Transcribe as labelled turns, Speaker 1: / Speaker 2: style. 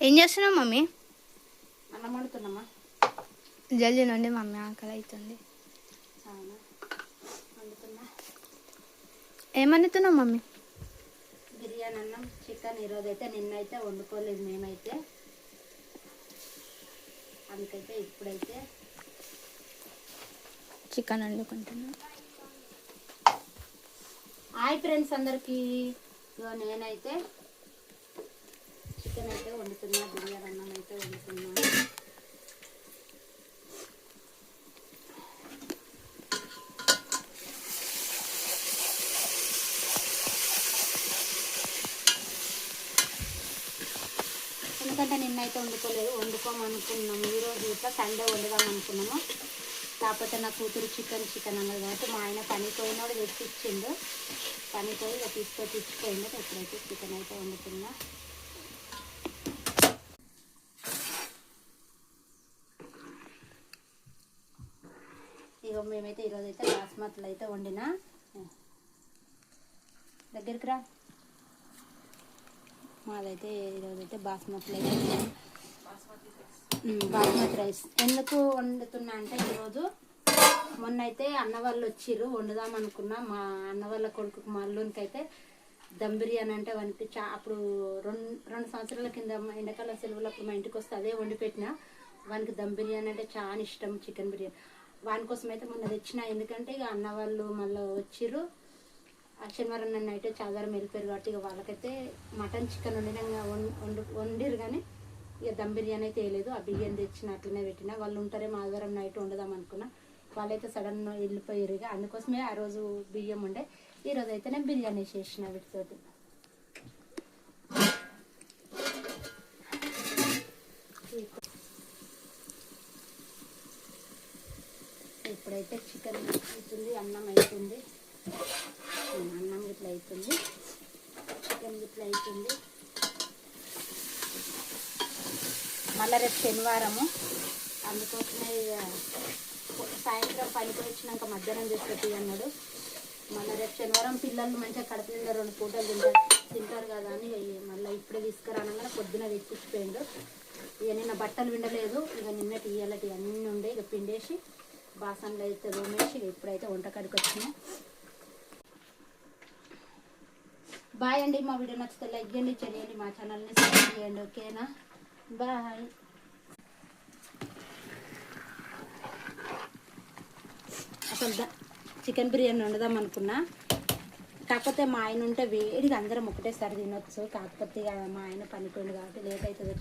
Speaker 1: ఏం చేస్తున్నావు మమ్మీ?
Speaker 2: అన్నం వండుతున్నామా?
Speaker 1: జల్దీ నుండి మమ్మీ, ఆకలి అవుతుంది.
Speaker 2: అవునా, వండుతున్నా.
Speaker 1: ఏమన్నుతున్నావు మమ్మీ?
Speaker 2: బిర్యానీ అన్నం, చికెన్. ఈరోజైతే నిన్నైతే వండుకోలేదు మేమైతే, అందుకైతే ఇప్పుడైతే
Speaker 1: చికెన్ వండుకుంటున్నా.
Speaker 2: హాయ్ ఫ్రెండ్స్ అందరికీ. నేనైతే చికెన్ అయితే వండుతున్నా, బిర్యానీ అన్నం అయితే వండుతున్నా. ఎందుకంటే నిన్నైతే వండుకోమనుకున్నాము. ఈరోజు ఇట్లా సండే వండుదాం అనుకున్నాము. కాకపోతే నా కూతురు చికెన్ అన్నది కాబట్టి మా ఆయన పనికి పోయినాడు, తెచ్చి ఇచ్చిండు. పనికి పోయి ఇక తీసుకొచ్చి ఇచ్చిపోయిండు. ఎప్పుడైతే చికెన్ అయితే వండుతున్నా. ఇక మేమైతే ఈరోజైతే బాస్మతులు అయితే వండినా. దగ్గరికి రా. మాదైతే ఈరోజైతే బాస్మతులు అయితే బాస్మతి రైస్. ఎందుకు వండుతున్నా అంటే ఈరోజు మొన్న అయితే అన్న వాళ్ళు వచ్చిర్రు, వండుదాం అనుకున్నా. మా అన్న వాళ్ళ కొడుకు మా అల్లునికి అయితే దమ్ బిర్యానీ అంటే వానికి అప్పుడు రెండు సంవత్సరాల కింద ఎండాకాలం సెలవులప్పుడు మా ఇంటికి వస్తే అదే వండి పెట్టిన. వానికి దమ్ బిర్యానీ అంటే చాలా ఇష్టం, చికెన్ బిర్యానీ. వాని కోసం అయితే మొన్న తెచ్చిన. ఎందుకంటే ఇక అన్న వాళ్ళు మళ్ళీ వచ్చిర్రు. శనివారం నన్ను అయితే చాదారం వెళ్ళిపోయారు కాబట్టి ఇక వాళ్ళకైతే మటన్ చికెన్ వండిరు కానీ ఇక దమ్ బిర్యానీ అయితే వేయలేదు. ఆ బియ్యం తెచ్చిన అట్లనే పెట్టిన. వాళ్ళు ఉంటారేమో ఆదివారం నైట్ వండుదాం అనుకున్నా. వాళ్ళైతే సడన్ వెళ్ళిపోయారు. ఇక అందుకోసమే ఆ రోజు బియ్యం ఉండే. ఈరోజు అయితే నేను బిర్యానీ చేసిన వీటితోటి. ఇప్పుడైతే చికెన్ అవుతుంది, అన్నం అవుతుంది. అన్నం గిట్ల అవుతుంది, చికెన్ గిట్ల అవుతుంది. మళ్ళీ రేపు శనివారము, అందుకోసమే సాయంత్రం పనికి వచ్చినాక మధ్యాహ్నం తీసుకొచ్చి అన్నాడు. మళ్ళీ రేపు శనివారం పిల్లలు మంచిగా కడుపు నిండా 2 పూటలు తింటారు కదా అని మళ్ళీ ఇప్పుడే తీసుకురానగానే పొద్దున తెచ్చిచ్చిపోయిండు. ఇక నిన్న బట్టలు విండలేదు. ఇక నిన్నటి ఇయ్యాలటి అన్నీ ఉండే. ఇక పిండేసి బాసనలు అయితే రూమేసి ఇప్పుడైతే వంటకాడికి వచ్చినాయి. బాయ్ అండి. మా వీడియో నచ్చితే లైక్ చేయండి, చేయండి, మా ఛానల్ని సబ్స్క్రైబ్ చేయండి. ఓకేనా? బాయ్. అసలు చికెన్ బిర్యానీ వండుదాం అనుకున్నా. కాకపోతే మా ఆయన ఉంటే వేడిగా అందరం ఒకటేసారి తినొచ్చు. కాకపోతే ఇక మా ఆయన పనిపోయింది కాబట్టి లేట్ అవుతుంది.